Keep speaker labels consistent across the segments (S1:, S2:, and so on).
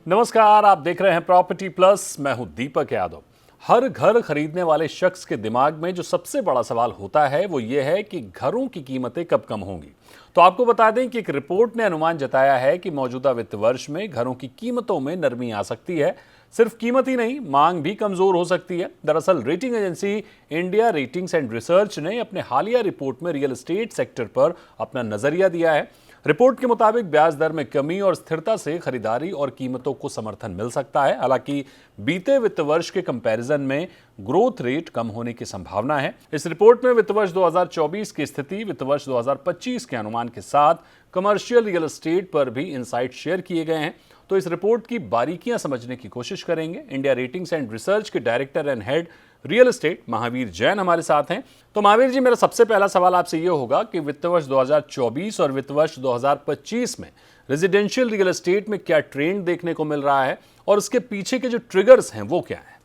S1: नमस्कार, आप देख रहे हैं प्रॉपर्टी प्लस। मैं हूं दीपक यादव। हर घर खरीदने वाले शख्स के दिमाग में जो सबसे बड़ा सवाल होता है वो ये है कि घरों की कीमतें कब कम होंगी। तो आपको बता दें कि एक रिपोर्ट ने अनुमान जताया है कि मौजूदा वित्त वर्ष में घरों की कीमतों में नरमी आ सकती है। सिर्फ कीमत ही नहीं, मांग भी कमजोर हो सकती है। दरअसल rating agency India ratings and research ने अपने हालिया रिपोर्ट में रियल एस्टेट सेक्टर पर अपना नजरिया दिया है। रिपोर्ट के मुताबिक ब्याज दर में कमी और स्थिरता से खरीदारी और कीमतों को समर्थन मिल सकता है। हालांकि बीते वित्त वर्ष के कंपैरिजन में ग्रोथ रेट कम होने की संभावना है। इस रिपोर्ट में वित्त वर्ष 2024 की स्थिति वित्त वर्ष 2025 के अनुमान के साथ कमर्शियल रियल एस्टेट पर भी इनसाइट शेयर किए गए हैं। तो इस रिपोर्ट की बारीकियां समझने की कोशिश करेंगे। इंडिया रेटिंग्स एंड रिसर्च के director and head real estate Mahavir Jain हमारे साथ हैं। तो महावीर जी, मेरा सबसे पहला सवाल आपसे ये होगा कि वित्त वर्ष 2024 और वित्त वर्ष 2025 में रेजिडेंशियल रियल एस्टेट में क्या ट्रेंड देखने को मिल रहा है और उसके पीछे के जो ट्रिगर्स हैं वो क्या है?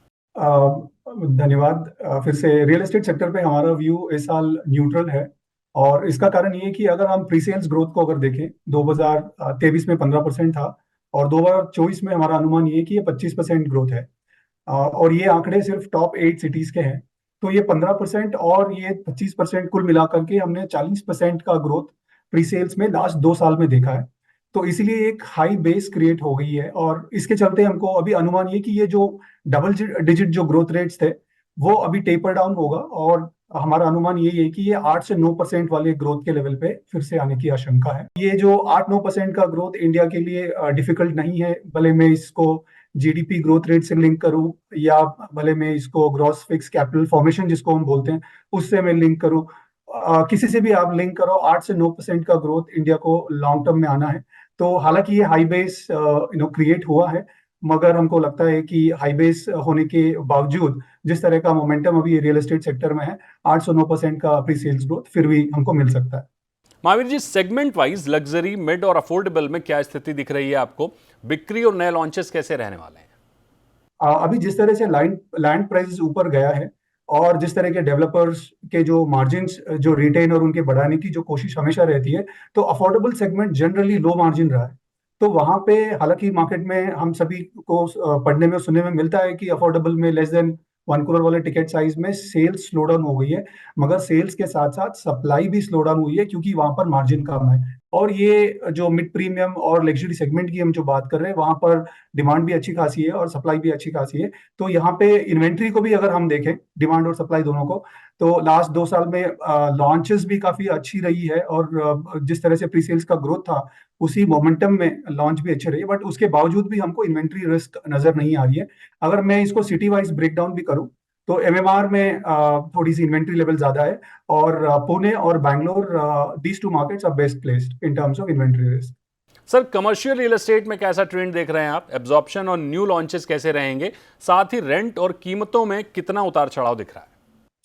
S2: धन्यवाद। फिर से रियल एस्टेट सेक्टर पे हमारा व्यू इस साल न्यूट्रल है। और इसका कारण ये है कि अगर हम प्री सेल्स ग्रोथ को अगर देखें, 2023 में 15% था और 2024 में हमारा अनुमान ये है कि ये 25% ग्रोथ है। और ये आंकड़े सिर्फ टॉप 8 सिटीज के हैं। तो ये 15% और ये 25% कुल मिलाकर के हमने 40% का ग्रोथ प्री सेल्स में लास्ट 2 साल में देखा है। तो इसीलिए एक हाई बेस क्रिएट हो गई है और इसके चलते हमको अभी अनुमान ये कि ये जो डबल डिजिट जो ग्रोथ रेट्स थे वो अभी टेपर डाउन होगा। और हमारा अनुमान यही है कि ये 8 से 9% वाले ग्रोथ के लेवल पे फिर से आने की आशंका है। ये जो 8-9% का ग्रोथ इंडिया के लिए डिफिकल्ट नहीं है, भले मैं इसको जीडीपी ग्रोथ रेट से लिंक करूं या भले मैं इसको ग्रॉस फिक्स कैपिटल फॉर्मेशन जिसको हम बोलते हैं उससे मैं लिंक करूं। किसी से भी आप लिंक करो, 8 से 9% का ग्रोथ इंडिया को लॉन्ग टर्म में आना है। तो हालांकि ये हाई बेस क्रिएट हुआ है, मगर हमको लगता है कि हाई बेस होने के बावजूद जिस तरह का मोमेंटम अभी रियल एस्टेट सेक्टर में है, 8 से 9% का प्री सेल्स ग्रोथ फिर भी हमको मिल सकता है।
S1: Mahavir ji, segment wise luxury, mid और अफोर्डेबल में क्या स्थिति दिख रही है आपको? बिक्री और नए लॉन्चेस कैसे रहने वाले हैं?
S2: अभी जिस तरह से लैंड प्राइस ऊपर गया है और जिस तरह के डेवलपर्स के जो मार्जिन्स जो रिटेन और उनके बढ़ाने की जो कोशिश हमेशा रहती है, तो affordable segment generally low margin रहा है। तो वहां पे हालांकि मार्केट में हम सभी को पढ़ने में सुनने में मिलता है कि अफोर्डेबल में लेस देन 1 करोड़ वाले टिकट साइज में सेल्स स्लो डाउन हो गई है, मगर सेल्स के साथ साथ सप्लाई भी स्लो डाउन हुई है क्योंकि वहां पर मार्जिन कम है। और ये जो मिड प्रीमियम और लग्जरी सेगमेंट की हम जो बात कर रहे हैं वहां पर डिमांड भी अच्छी खासी है और सप्लाई भी अच्छी खासी है। तो यहाँ पे इन्वेंट्री को भी अगर हम देखें, डिमांड और सप्लाई दोनों को, तो लास्ट 2 साल में लॉन्चेस भी काफी अच्छी रही है और जिस तरह से प्री सेल्स का ग्रोथ था उसी मोमेंटम में लॉन्च भी अच्छी रही है। बट उसके बावजूद भी हमको इन्वेंट्री रिस्क नजर नहीं आ रही है। अगर मैं इसको सिटी वाइज ब्रेक डाउन भी करूं तो एमएमआर में थोड़ी सी इन्वेंट्री लेवल ज्यादा है और पुणे और Bangalore, these two markets are best placed in terms of inventory risk.
S1: Sir, commercial real estate में कैसा ट्रेंड देख रहे हैं आप? एब्जॉर्प्शन और न्यू लॉन्चेस कैसे रहेंगे? साथ ही रेंट और कीमतों में कितना उतार चढ़ाव दिख रहा है?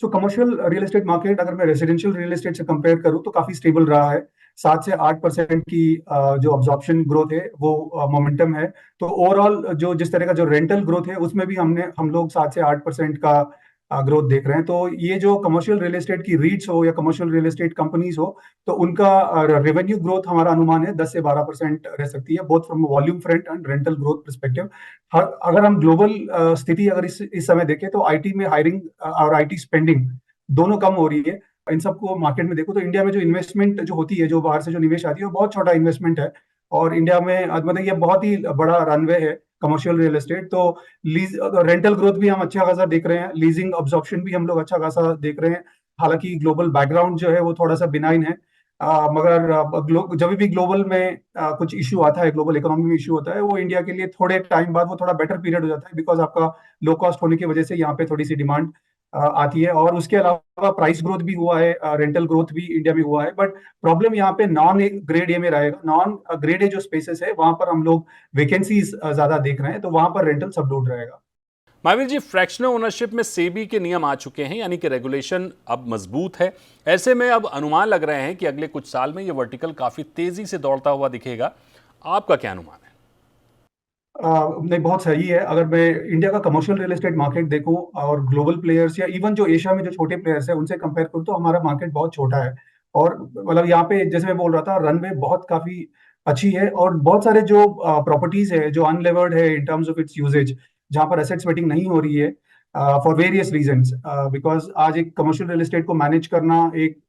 S2: सो कमर्शियल रियल एस्टेट मार्केट अगर मैं रेजिडेंशियल रियल एस्टेट से कंपेयर करूं तो काफी स्टेबल रहा है। 7 से 8% की जो अब्जॉर्प्शन ग्रोथ है वो मोमेंटम है। तो ओवरऑल जो जिस तरह का जो रेंटल ग्रोथ है उसमें भी हम लोग 7 से 8% का ग्रोथ देख रहे हैं। तो ये जो कमर्शियल रियल एस्टेट की रीट्स हो या कमर्शियल रियल एस्टेट कंपनीज हो, तो उनका रेवेन्यू ग्रोथ हमारा अनुमान है 10 से 12% रह सकती है, both from volume front end rental growth perspective. अगर हम ग्लोबल स्थिति अगर इस समय देखें तो आईटी में हायरिंग और आईटी स्पेंडिंग दोनों कम हो रही है। इन सबको मार्केट में देखो तो इंडिया में जो इन्वेस्टमेंट जो होती है, जो बाहर से जो निवेश आती है, वो बहुत छोटा इन्वेस्टमेंट है। और इंडिया में मतलब ये बहुत ही बड़ा रनवे है कमर्शियल रियल एस्टेट। तो लीज रेंटल ग्रोथ भी हम अच्छा खासा देख रहे हैं, लीजिंग अब्जॉर्प्शन भी हम लोग अच्छा खासा देख रहे हैं। हालांकि ग्लोबल बैकग्राउंड जो है वो थोड़ा सा बिनाइन है। मगर जब भी ग्लोबल में कुछ इश्यू आता है, ग्लोबल इकोनॉमी में इश्यू होता है, वो इंडिया के लिए थोड़े टाइम बाद वो थोड़ा बेटर पीरियड हो जाता है, बिकॉज आपका लो कॉस्ट होने की वजह से यहाँ पे थोड़ी सी डिमांड आती है। और उसके अलावा प्राइस ग्रोथ भी हुआ है, रेंटल ग्रोथ भी इंडिया में हुआ है। बट प्रॉब्लम यहाँ पे नॉन ग्रेड ए में रहेगा। नॉन ग्रेड ए जो स्पेसेस है वहां पर हम लोग वैकेंसीज ज्यादा देख रहे हैं, तो वहां पर रेंटल सबडूड रहेगा।
S1: महावीर जी, फ्रैक्शनल ओनरशिप में सेबी के नियम आ चुके हैं, यानी कि रेगुलेशन अब मजबूत है। ऐसे में अब अनुमान लग रहे हैं कि अगले कुछ साल में यह वर्टिकल काफी तेजी से दौड़ता हुआ दिखेगा। आपका क्या अनुमान है?
S2: नहीं, बहुत सही है। अगर मैं इंडिया का कमर्शियल रियल एस्टेट मार्केट देखूं और ग्लोबल प्लेयर्स या इवन जो एशिया में जो छोटे प्लेयर्स हैं उनसे कंपेयर करूं तो हमारा मार्केट बहुत छोटा है। और मतलब यहाँ पे जैसे मैं बोल रहा था, रनवे बहुत काफी अच्छी है। और बहुत सारे जो प्रॉपर्टीज है जो अनलेवर्ड है in terms of its usages, जहाँ पर एसेट स्वेटिंग नहीं हो रही है फॉर वेरियस रीजंस, बिकॉज आज एक कमर्शियल रियल एस्टेट को मैनेज करना एक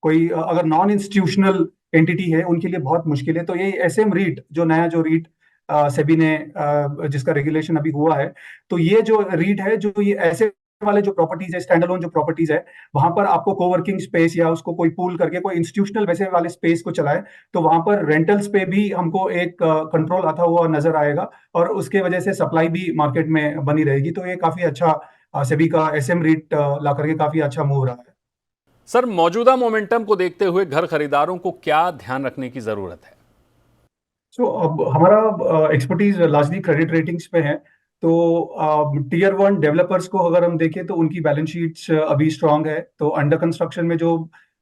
S2: कोई अगर नॉन इंस्टीट्यूशनल एंटिटी है उनके लिए बहुत मुश्किल है। तो ये एसएम रीट जो नया जो रीट सेबी ने जिसका रेगुलेशन अभी हुआ है, तो ये जो रीट है जो ये ऐसे वाले जो प्रॉपर्टीज है, स्टैंड अलोन जो प्रॉपर्टीज है, वहां पर आपको कोवर्किंग स्पेस या उसको कोई पूल करके कोई इंस्टीट्यूशनल वैसे वाले स्पेस को चलाए, तो वहां पर रेंटल्स पे भी हमको एक कंट्रोल आता हुआ नजर आएगा, और उसके वजह से सप्लाई भी मार्केट में बनी रहेगी। तो ये काफी अच्छा सेबी का एसएम रीट ला करके काफी अच्छा मूव रहा है।
S1: सर, मौजूदा मोमेंटम को देखते हुए घर खरीदारों को क्या ध्यान रखने की जरूरत है?
S2: सो अब हमारा एक्सपर्टीज लार्जली क्रेडिट रेटिंग्स पे है। तो टीयर वन डेवलपर्स को अगर हम देखें तो उनकी बैलेंस शीट्स अभी स्ट्रांग है। तो अंडर कंस्ट्रक्शन में जो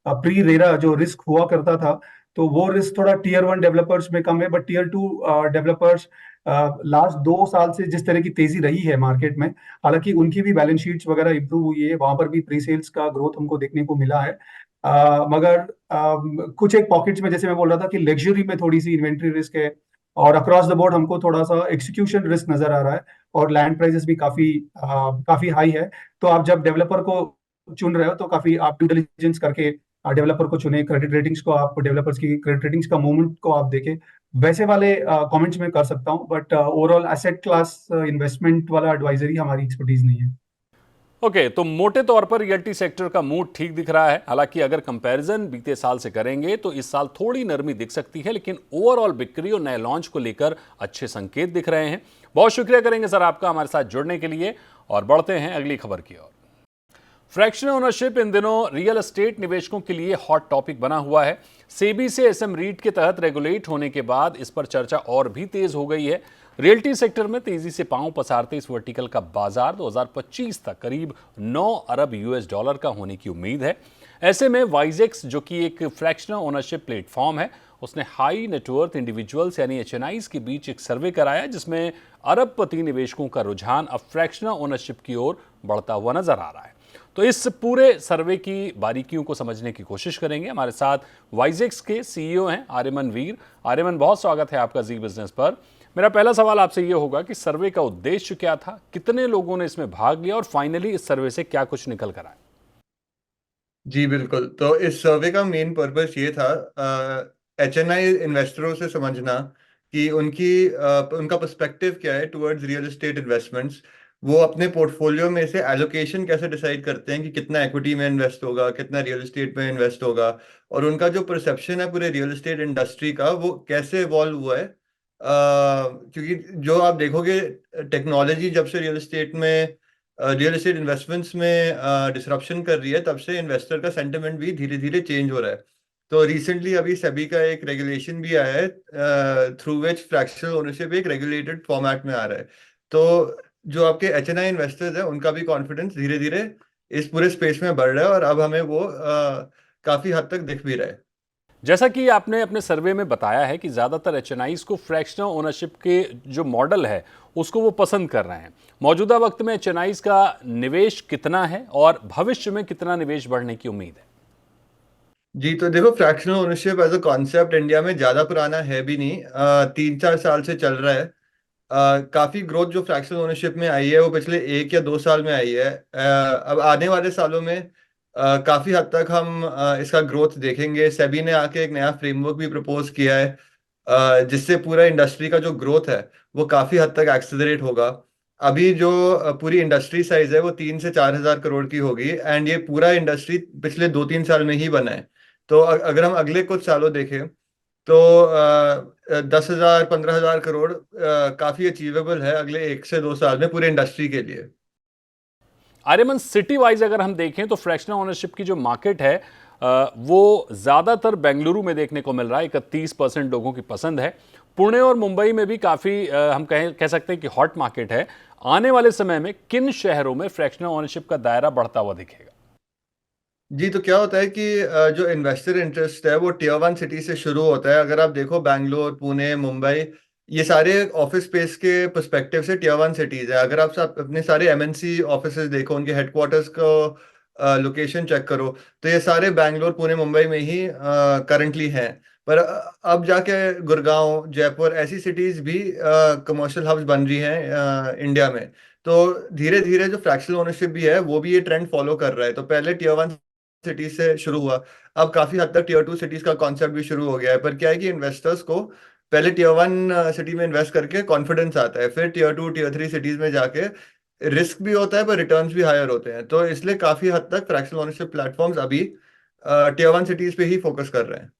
S2: प्री रेरा जो रिस्क हुआ करता था, तो वो रिस्क थोड़ा टीयर वन डेवलपर्स में कम है। But tier two developers last 2 साल से जिस तरह की तेजी रही है मार्केट में, हालांकि उनकी भी बैलेंस शीट्स वगैरह इंप्रूव हुई है, वहां पर भी प्री सेल्स का ग्रोथ हमको देखने को मिला है। मगर कुछ एक पॉकेट्स में जैसे मैं बोल रहा था कि लग्जरी में थोड़ी सी इन्वेंट्री रिस्क है, और अक्रॉस द बोर्ड हमको थोड़ा सा एक्सिक्यूशन रिस्क नजर आ रहा है, और लैंड प्राइसेस भी काफी हाई है। तो आप जब डेवलपर को चुन रहे हो तो काफी आप ड्यू डिलिजेंस करके डेवलपर को चुने, क्रेडिट रेटिंग्स को आप डेवलपर्स की क्रेडिट रेटिंग्स का मूवमेंट को आप देखें। वैसे वाले कमेंट्स में कर सकता हूँ, but overall asset class investment वाला एडवाइजरी हमारी एक्सपर्टीज नहीं है।
S1: ओके, तो मोटे तौर पर रियल्टी सेक्टर का मूड ठीक दिख रहा है। हालांकि अगर कंपैरिजन बीते साल से करेंगे तो इस साल थोड़ी नरमी दिख सकती है, लेकिन ओवरऑल बिक्री और नए लॉन्च को लेकर अच्छे संकेत दिख रहे हैं। बहुत शुक्रिया करेंगे सर आपका हमारे साथ जुड़ने के लिए, और बढ़ते हैं अगली खबर की ओर। फ्रैक्शनल ओनरशिप इन दिनों रियल एस्टेट निवेशकों के लिए हॉट टॉपिक बना हुआ है। सेबी से एसएम रीट के तहत रेगुलेट होने के बाद इस पर चर्चा और भी तेज हो गई है। रियल्टी सेक्टर में तेजी से पांव पसारते इस वर्टिकल का बाजार 2025 तक करीब 9 अरब यूएस डॉलर का होने की उम्मीद है। ऐसे में वाइजेक्स, जो कि एक फ्रैक्शनल ओनरशिप प्लेटफॉर्म है, उसने हाई नेटवर्थ इंडिविजुअल्स यानी एचएनआईज के बीच एक सर्वे कराया, जिसमें अरबपति निवेशकों का रुझान अब फ्रैक्शनल ओनरशिप की ओर बढ़ता हुआ नजर आ रहा है। तो इस पूरे सर्वे की बारीकियों को समझने की कोशिश करेंगे। हमारे साथ वाइजेक्स के सीईओ हैं आर्यमन वीर। आर्यमन, बहुत स्वागत है आपका जी बिजनेस पर। मेरा पहला सवाल आपसे ये होगा कि सर्वे का उद्देश्य क्या था, कितने लोगों ने इसमें भाग लिया, और फाइनली इस सर्वे से क्या कुछ निकल कर आया?
S3: जी बिल्कुल। तो इस सर्वे का मेन पर्पस ये था एचएनआई इन्वेस्टरों से समझना कि उनका पर्सपेक्टिव क्या है टुवर्ड्स रियल एस्टेट इन्वेस्टमेंट्स। वो अपने पोर्टफोलियो में से एलोकेशन कैसे डिसाइड करते हैं कि कितना इक्विटी में इन्वेस्ट होगा, कितना रियल एस्टेट में इन्वेस्ट होगा, और उनका जो परसेप्शन है पूरे रियल एस्टेट इंडस्ट्री का वो कैसे इवॉल्व हुआ है। क्योंकि जो आप देखोगे, टेक्नोलॉजी जब से रियल एस्टेट इन्वेस्टमेंट्स में डिसरप्शन कर रही है, तब से इन्वेस्टर का सेंटिमेंट भी धीरे धीरे चेंज हो रहा है। तो रिसेंटली अभी सेबी का एक रेगुलेशन भी आया है थ्रू विच फ्रैक्शनल ओनरशिप एक रेगुलेटेड फॉर्मेट में आ रहा है। तो जो आपके एचएनआई इन्वेस्टर्स हैं उनका भी कॉन्फिडेंस धीरे धीरे इस पूरे स्पेस में बढ़ रहा है, और अब हमें वो काफी हद तक दिख भी रहा है।
S1: जैसा कि आपने अपने सर्वे में बताया है कि ज़्यादातर एचएनआईज को फ्रैक्शनल ओनरशिप के जो मॉडल है उसको वो पसंद कर रहे हैं। मौजूदा वक्त में एचएनआईज का निवेश कितना है और भविष्य में कितना निवेश बढ़ने की उम्मीद है?
S3: जी, तो देखो, fractional ownership as a concept India में ज्यादा पुराना है भी नहीं, 3-4 साल से चल रहा है। काफी ग्रोथ जो फ्रैक्शनल ओनरशिप में आई है वो पिछले 1 या 2 साल में आई है। अब आने वाले सालों में काफी हद तक हम इसका ग्रोथ देखेंगे। सेबी ने आके एक नया फ्रेमवर्क भी प्रपोज किया है, जिससे पूरा इंडस्ट्री का जो ग्रोथ है वो काफी हद तक एक्सेलरेट होगा। अभी जो पूरी इंडस्ट्री साइज है वो 3 से 4 हजार करोड़ की होगी, एंड ये पूरा इंडस्ट्री पिछले 2-3 साल में ही बना है। तो अगर हम अगले कुछ सालों देखें तो 10,000-15,000 करोड़ काफी अचीवेबल है अगले 1 से 2 साल में पूरे इंडस्ट्री के लिए।
S1: आर्यमन, सिटी वाइज अगर हम देखें तो फ्रैक्शनल ओनरशिप की जो मार्केट है वो ज़्यादातर बेंगलुरु में देखने को मिल रहा है। 31% लोगों की पसंद है। पुणे और मुंबई में भी काफ़ी हम कह सकते हैं कि हॉट मार्केट है। आने वाले समय में किन शहरों में फ्रैक्शनल ओनरशिप का दायरा बढ़ता हुआ दिखेगा?
S3: जी, तो क्या होता है कि जो इन्वेस्टर इंटरेस्ट है वो टियर 1 सिटी से शुरू होता है। अगर आप देखो, बैंगलोर, पुणे, मुंबई, ये सारे ऑफिस स्पेस के पर्सपेक्टिव से टियर 1 सिटीज है। अगर आप अपने सारे एमएनसी ऑफिसेज देखो, उनके हेडक्वार्टर्स को लोकेशन चेक करो, तो ये सारे बैंगलोर, पुणे, मुंबई में ही करंटली हैं। पर अब जाके गुड़गांव, जयपुर ऐसी सिटीज भी कमर्शियल हब्स बन रही हैं इंडिया में। तो धीरे धीरे जो फ्रैक्शनल ओनरशिप भी है वो भी ये ट्रेंड फॉलो कर रहा है। तो पहले टियर 1 सिटीज से शुरू हुआ, अब काफी हद तक टियर 2 सिटीज का कॉन्सेप्ट भी शुरू हो गया है। पर क्या है कि इन्वेस्टर्स को पहले टियर 1 सिटी में इन्वेस्ट करके कॉन्फिडेंस आता है, फिर टियर 2 टियर 3 सिटीज में जाके रिस्क भी होता है पर रिटर्न्स भी हायर होते हैं। तो इसलिए काफी हद तक फ्रैक्शनल ओनरशिप प्लेटफॉर्म्स अभी टियर 1 सिटीज पे ही फोकस कर रहे हैं।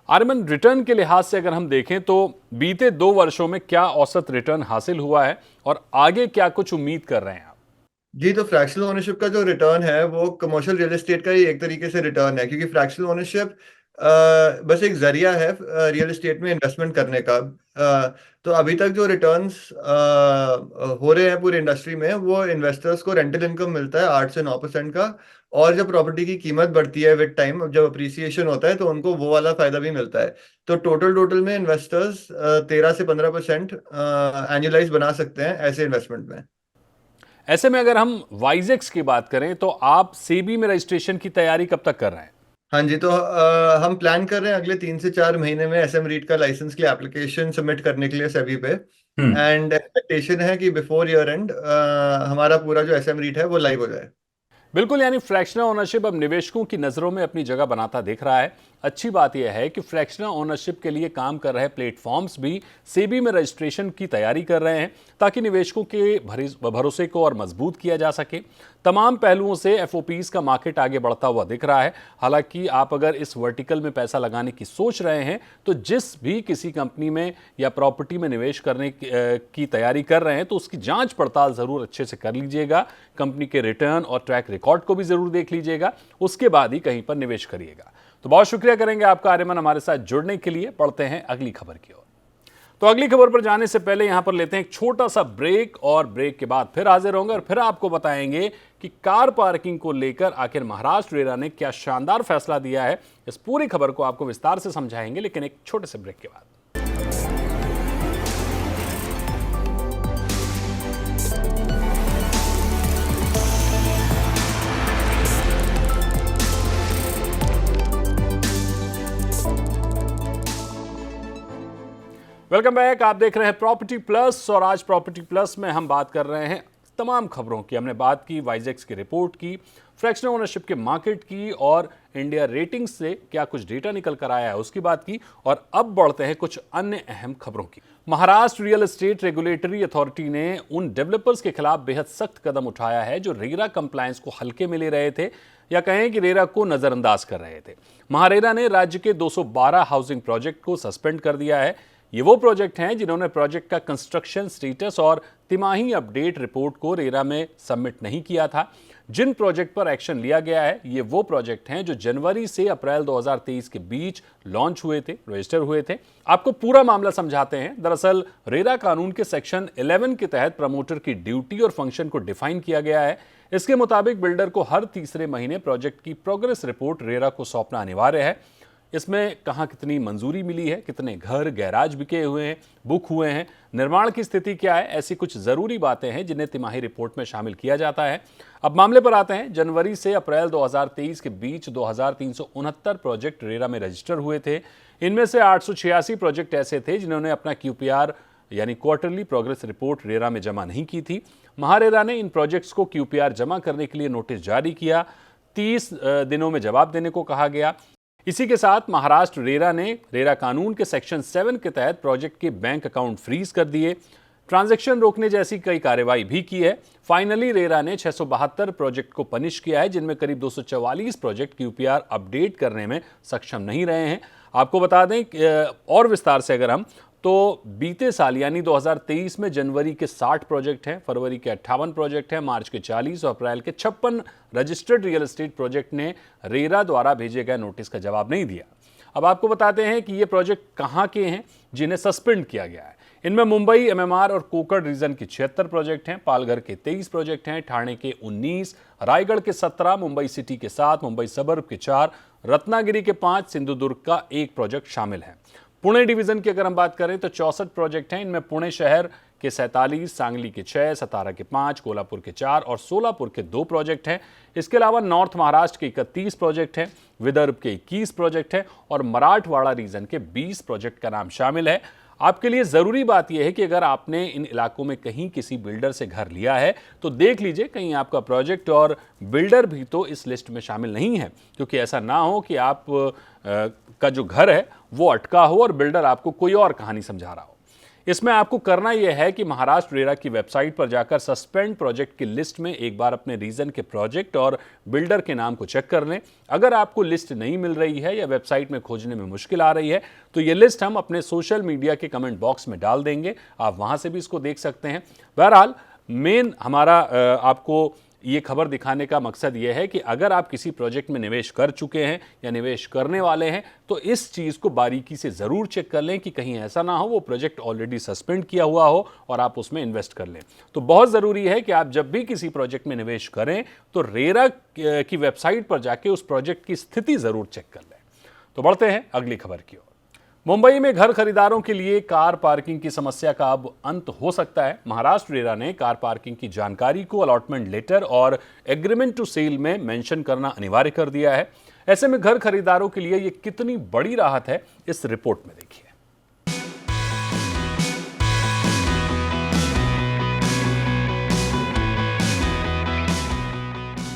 S1: आर्यमन, रिटर्न के लिहाज से अगर हम देखें तो बीते 2 वर्षों में क्या औसत रिटर्न हासिल हुआ है और आगे क्या कुछ उम्मीद कर रहे हैं आप?
S3: जी, तो फ्रैक्शनल ओनरशिप का जो रिटर्न है वो कमर्शियल रियल एस्टेट का ही एक तरीके से रिटर्न है, क्योंकि फ्रैक्शनल ओनरशिप बस एक जरिया है रियल एस्टेट में इन्वेस्टमेंट करने का। तो अभी तक जो रिटर्न्स हो रहे हैं पूरी इंडस्ट्री में, वो इन्वेस्टर्स को रेंटल इनकम मिलता है 8 से 9% का। और जब प्रॉपर्टी की कीमत बढ़ती है विद टाइम, जब अप्रिसिएशन होता है, तो उनको वो वाला फायदा भी मिलता है। तो टोटल में इन्वेस्टर्स 13 से 15% एनुअलाइज बना सकते हैं ऐसे इन्वेस्टमेंट में।
S1: ऐसे में अगर हम वाइजेक्स की बात करें तो आप सेबी में रजिस्ट्रेशन की तैयारी कब तक कर रहे हैं?
S3: हाँ जी, तो हम प्लान कर रहे हैं अगले 3 से 4 महीने में एसएम रीट का लाइसेंस के लिए एप्लीकेशन सबमिट करने के लिए सेबी पे। एंड एक्सपेक्टेशन है कि बिफोर ईयर एंड हमारा पूरा जो एसएम रीट है वो लाइव हो जाए।
S1: बिल्कुल, यानी फ्रैक्शनल ओनरशिप अब निवेशकों की नज़रों में अपनी जगह बनाता दिख रहा है। अच्छी बात यह है कि फ्रैक्शनल ओनरशिप के लिए काम कर रहे प्लेटफॉर्म्स भी सेबी में रजिस्ट्रेशन की तैयारी कर रहे हैं ताकि निवेशकों के भरोसे को और मजबूत किया जा सके। तमाम पहलुओं से एफओपीज का मार्केट आगे बढ़ता हुआ दिख रहा है। हालांकि आप अगर इस वर्टिकल में पैसा लगाने की सोच रहे हैं तो जिस भी किसी कंपनी में या प्रॉपर्टी में निवेश करने की तैयारी कर रहे हैं तो उसकी जांच पड़ताल ज़रूर अच्छे से कर लीजिएगा। कंपनी के रिटर्न और ट्रैक रिकॉर्ड को भी ज़रूर देख लीजिएगा, उसके बाद ही कहीं पर निवेश करिएगा। तो बहुत शुक्रिया करेंगे आपका आर्यमन हमारे साथ जुड़ने के लिए। पढ़ते हैं अगली खबर की ओर। तो अगली खबर पर जाने से पहले यहां पर लेते हैं एक छोटा सा ब्रेक और ब्रेक के बाद फिर हाजिर होंगे और फिर आपको बताएंगे कि कार पार्किंग को लेकर आखिर महाराष्ट्र रेरा ने क्या शानदार फैसला दिया है। इस पूरी खबर को आपको विस्तार से समझाएंगे, लेकिन एक छोटे से ब्रेक के बाद। वेलकम बैक, आप देख रहे हैं प्रॉपर्टी प्लस और आज प्रॉपर्टी प्लस में हम बात कर रहे हैं तमाम खबरों की। हमने बात की वाइजेक्स की रिपोर्ट की, फ्रैक्शनल ओनरशिप के मार्केट की और इंडिया रेटिंग्स से क्या कुछ डेटा निकल कर आया है उसकी बात की। और अब बढ़ते हैं कुछ अन्य अहम खबरों की। Maharashtra real estate regulatory authority ने उन डेवलपर्स के खिलाफ बेहद सख्त कदम उठाया है जो रेरा कंप्लायंस को हल्के में ले रहे थे या कहें कि रेरा को नजरअंदाज कर रहे थे। महारेरा ने राज्य के 212 हाउसिंग प्रोजेक्ट को सस्पेंड कर दिया है। ये वो प्रोजेक्ट हैं जिन्होंने प्रोजेक्ट का कंस्ट्रक्शन स्टेटस और तिमाही अपडेट रिपोर्ट को रेरा में सबमिट नहीं किया था। जिन प्रोजेक्ट पर एक्शन लिया गया है ये वो प्रोजेक्ट हैं जो जनवरी से अप्रैल 2023 के बीच लॉन्च हुए थे, रजिस्टर हुए थे। आपको पूरा मामला समझाते हैं। दरअसल रेरा कानून के सेक्शन 11 के तहत प्रमोटर की ड्यूटी और फंक्शन को डिफाइन किया गया है। इसके मुताबिक बिल्डर को हर तीसरे महीने प्रोजेक्ट की प्रोग्रेस रिपोर्ट रेरा को सौंपना अनिवार्य है। इसमें कहाँ कितनी मंजूरी मिली है, कितने घर गैराज बिके हुए हैं, बुक हुए हैं, निर्माण की स्थिति क्या है, ऐसी कुछ ज़रूरी बातें हैं जिन्हें तिमाही रिपोर्ट में शामिल किया जाता है। अब मामले पर आते हैं। जनवरी से अप्रैल 2023 के बीच 2369 प्रोजेक्ट रेरा में रजिस्टर हुए थे। इनमें से 886 प्रोजेक्ट ऐसे थे जिन्होंने अपना QPR यानी क्वार्टरली प्रोग्रेस रिपोर्ट रेरा में जमा नहीं की थी। महारेरा ने इन प्रोजेक्ट्स को QPR जमा करने के लिए नोटिस जारी किया। 30 दिनों में जवाब देने को कहा गया। इसी के साथ महाराष्ट्र रेरा ने रेरा कानून के सेक्शन 7 के तहत प्रोजेक्ट के बैंक अकाउंट फ्रीज कर दिए, ट्रांजैक्शन रोकने जैसी कई कार्रवाई भी की है। फाइनली रेरा ने 672 प्रोजेक्ट को पनिश किया है, जिनमें करीब 244 प्रोजेक्ट QPR अपडेट करने में सक्षम नहीं रहे हैं। आपको बता दें और विस्तार से अगर हम तो बीते साल यानी 2023 में जनवरी के 60 प्रोजेक्ट हैं, फरवरी के 58 प्रोजेक्ट हैं, मार्च के 40 और अप्रैल के 56 रजिस्टर्ड रियल एस्टेट प्रोजेक्ट ने रेरा द्वारा भेजे गए नोटिस का जवाब नहीं दिया। अब आपको बताते हैं कि ये प्रोजेक्ट कहाँ के हैं जिन्हें सस्पेंड किया गया है। इनमें मुंबई MMR और कोकड़ रीजन के 76 प्रोजेक्ट हैं, पालघर के 23 प्रोजेक्ट हैं, ठाणे के 19, रायगढ़ के 17, मुंबई सिटी के 7, मुंबई सबर्ब के 4, रत्नागिरी के 5, सिंधुदुर्ग का 1 प्रोजेक्ट शामिल है। पुणे डिवीजन की अगर हम बात करें तो 64 प्रोजेक्ट हैं। इनमें पुणे शहर के 47, सांगली के 6, सतारा के 5, कोल्हापुर के 4 और सोलापुर के 2 प्रोजेक्ट हैं। इसके अलावा नॉर्थ महाराष्ट्र के 31 प्रोजेक्ट हैं, विदर्भ के 21 प्रोजेक्ट हैं और मराठवाड़ा रीजन के 20 प्रोजेक्ट का नाम शामिल है। आपके लिए ज़रूरी बात यह है कि अगर आपने इन इलाकों में कहीं किसी बिल्डर से घर लिया है तो देख लीजिए कहीं आपका प्रोजेक्ट और बिल्डर भी तो इस लिस्ट में शामिल नहीं है, क्योंकि ऐसा ना हो कि आप का जो घर है वो अटका हो और बिल्डर आपको कोई और कहानी समझा रहा हो। इसमें आपको करना यह है कि महाराष्ट्र रेरा की वेबसाइट पर जाकर सस्पेंड प्रोजेक्ट की लिस्ट में एक बार अपने रीजन के प्रोजेक्ट और बिल्डर के नाम को चेक कर लें। अगर आपको लिस्ट नहीं मिल रही है या वेबसाइट में खोजने में मुश्किल आ रही है तो ये लिस्ट हम अपने सोशल मीडिया के कमेंट बॉक्स में डाल देंगे, आप वहां से भी इसको देख सकते हैं। बहरहाल मेन हमारा आपको ये खबर दिखाने का मकसद ये है कि अगर आप किसी प्रोजेक्ट में निवेश कर चुके हैं या निवेश करने वाले हैं तो इस चीज़ को बारीकी से ज़रूर चेक कर लें कि कहीं ऐसा ना हो वो प्रोजेक्ट ऑलरेडी सस्पेंड किया हुआ हो और आप उसमें इन्वेस्ट कर लें। तो बहुत ज़रूरी है कि आप जब भी किसी प्रोजेक्ट में निवेश करें तो रेरा की वेबसाइट पर जाके उस प्रोजेक्ट की स्थिति ज़रूर चेक कर लें। तो बढ़ते हैं अगली खबर की ओर। मुंबई में घर खरीदारों के लिए कार पार्किंग की समस्या का अब अंत हो सकता है। महाराष्ट्र रेरा ने कार पार्किंग की जानकारी को अलॉटमेंट लेटर और एग्रीमेंट टू सेल में मेंशन करना अनिवार्य कर दिया है। ऐसे में घर खरीदारों के लिए ये कितनी बड़ी राहत है, इस रिपोर्ट में देखिए।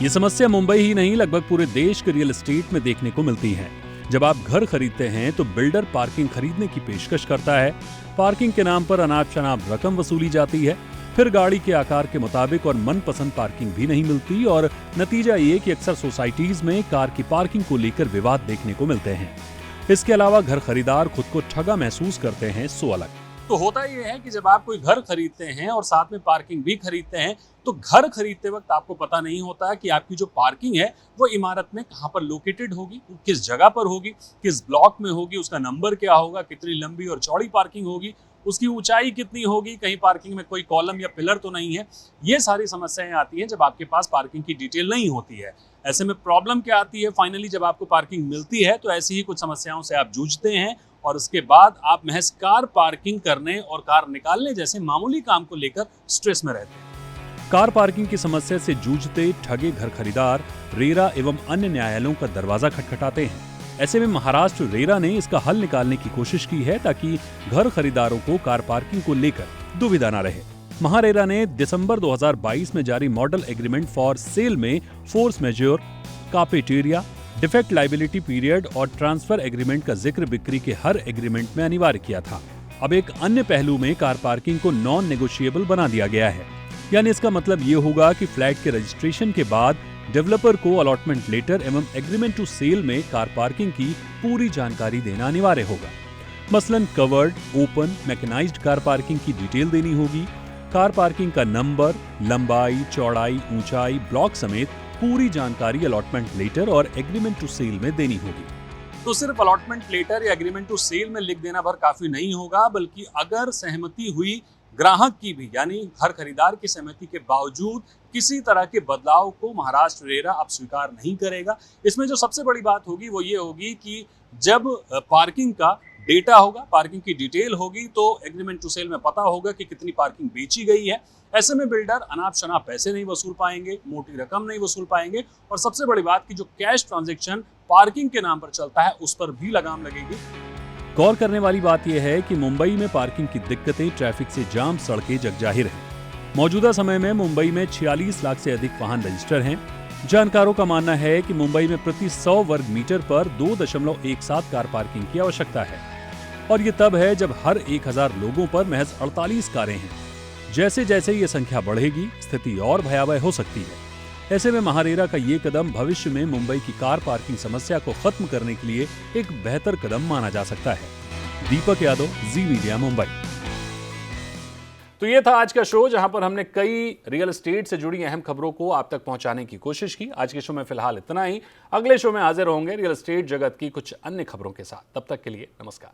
S1: ये समस्या मुंबई ही नहीं लगभग पूरे देश के रियल एस्टेट में देखने को मिलती है। जब आप घर खरीदते हैं तो बिल्डर पार्किंग खरीदने की पेशकश करता है। पार्किंग के नाम पर अनाप शनाप रकम वसूली जाती है, फिर गाड़ी के आकार के मुताबिक और मनपसंद पार्किंग भी नहीं मिलती और नतीजा ये कि अक्सर सोसाइटीज में कार की पार्किंग को लेकर विवाद देखने को मिलते हैं। इसके अलावा घर खरीदार खुद को ठगा महसूस करते हैं, सो अलग। तो होता यह है कि जब आप कोई घर खरीदते हैं और साथ में पार्किंग भी खरीदते हैं तो घर खरीदते वक्त आपको पता नहीं होता कि आपकी जो पार्किंग है वो इमारत में कहाँ पर लोकेटेड होगी, किस जगह पर होगी, किस ब्लॉक में होगी, उसका नंबर क्या होगा, कितनी लंबी और चौड़ी पार्किंग होगी, उसकी ऊंचाई कितनी होगी, कहीं पार्किंग में कोई कॉलम या पिलर तो नहीं है। ये सारी समस्याएं आती हैं जब आपके पास पार्किंग की डिटेल नहीं होती है। ऐसे में प्रॉब्लम क्या आती है, फाइनली जब आपको पार्किंग मिलती है तो ऐसी ही कुछ समस्याओं से आप जूझते हैं और उसके बाद आप महज कार पार्किंग करने और कार निकालने जैसे मामूली काम को लेकर स्ट्रेस में रहते हैं। कार पार्किंग की समस्या से जूझते ठगे घर खरीदार रेरा एवं अन्य न्यायालयों का दरवाजा खटखटाते हैं। ऐसे में महाराष्ट्र रेरा ने इसका हल निकालने की कोशिश की है ताकि घर खरीदारों को कार पार्किंग को लेकर दुविधा न रहे। महारेरा ने दिसंबर 2022 में जारी मॉडल एग्रीमेंट फॉर सेल में force majeure, काफेटेरिया, defect liability period और ट्रांसफर एग्रीमेंट का जिक्र बिक्री के हर एग्रीमेंट में अनिवार्य किया था। अब एक अन्य पहलू में कार पार्किंग को नॉन नेगोशिएबल बना दिया गया है, यानी इसका मतलब ये होगा कि फ्लैट के रजिस्ट्रेशन के बाद डेवलपर को अलॉटमेंट लेटर एवं एग्रीमेंट टू सेल में कार पार्किंग की पूरी जानकारी देना अनिवार्य होगा। मसलन covered, open, mechanised car parking की डिटेल देनी होगी। कार पार्किंग का नंबर, लंबाई, चौड़ाई, ऊंचाई, ब्लॉक समेत पूरी जानकारी अलॉटमेंट लेटर और एग्रीमेंट टू सेल में देनी होगी। तो सिर्फ अलॉटमेंट लेटर या एग्रीमेंट टू सेल में लिख देना भर काफी नहीं होगा, बल्कि अगर सहमति हुई ग्राहक की भी, यानी घर खरीदार की सहमति के बावजूद किसी तरह के बदलाव को महाराष्ट्र रेरा अब स्वीकार नहीं करेगा। इसमें जो सबसे बड़ी बात होगी वो ये होगी कि जब पार्किंग का डेटा होगा, पार्किंग की डिटेल होगी, तो एग्रीमेंट टू सेल में पता होगा कि कितनी पार्किंग बेची गई है। ऐसे में बिल्डर अनाप शनाप पैसे नहीं वसूल पाएंगे, मोटी रकम नहीं वसूल पाएंगे और सबसे बड़ी बात कि जो कैश ट्रांजैक्शन पार्किंग के नाम पर चलता है उस पर भी लगाम लगेगी। गौर करने वाली बात यह है कि मुंबई में पार्किंग की दिक्कतें ट्रैफिक से जाम सड़कें जगजाहिर हैं। मौजूदा समय में मुंबई में 46 लाख से अधिक वाहन रजिस्टर हैं। जानकारों का मानना है कि मुंबई में प्रति 100 वर्ग मीटर पर 2.17 कार पार्किंग की आवश्यकता है और ये तब है जब हर 1000 लोगों पर महज 48 कारें हैं। जैसे जैसे ये संख्या बढ़ेगी स्थिति और भयावह हो सकती है। ऐसे में महारेरा का ये कदम भविष्य में मुंबई की कार पार्किंग समस्या को खत्म करने के लिए एक बेहतर कदम माना जा सकता है। दीपक यादव, जी मीडिया, मुंबई। तो ये था आज का शो, जहां पर हमने कई रियल एस्टेट से जुड़ी अहम खबरों को आप तक पहुंचाने की कोशिश की। आज के शो में फिलहाल इतना ही। अगले शो में हाजिर होंगे रियल एस्टेट जगत की कुछ अन्य खबरों के साथ। तब तक के लिए नमस्कार।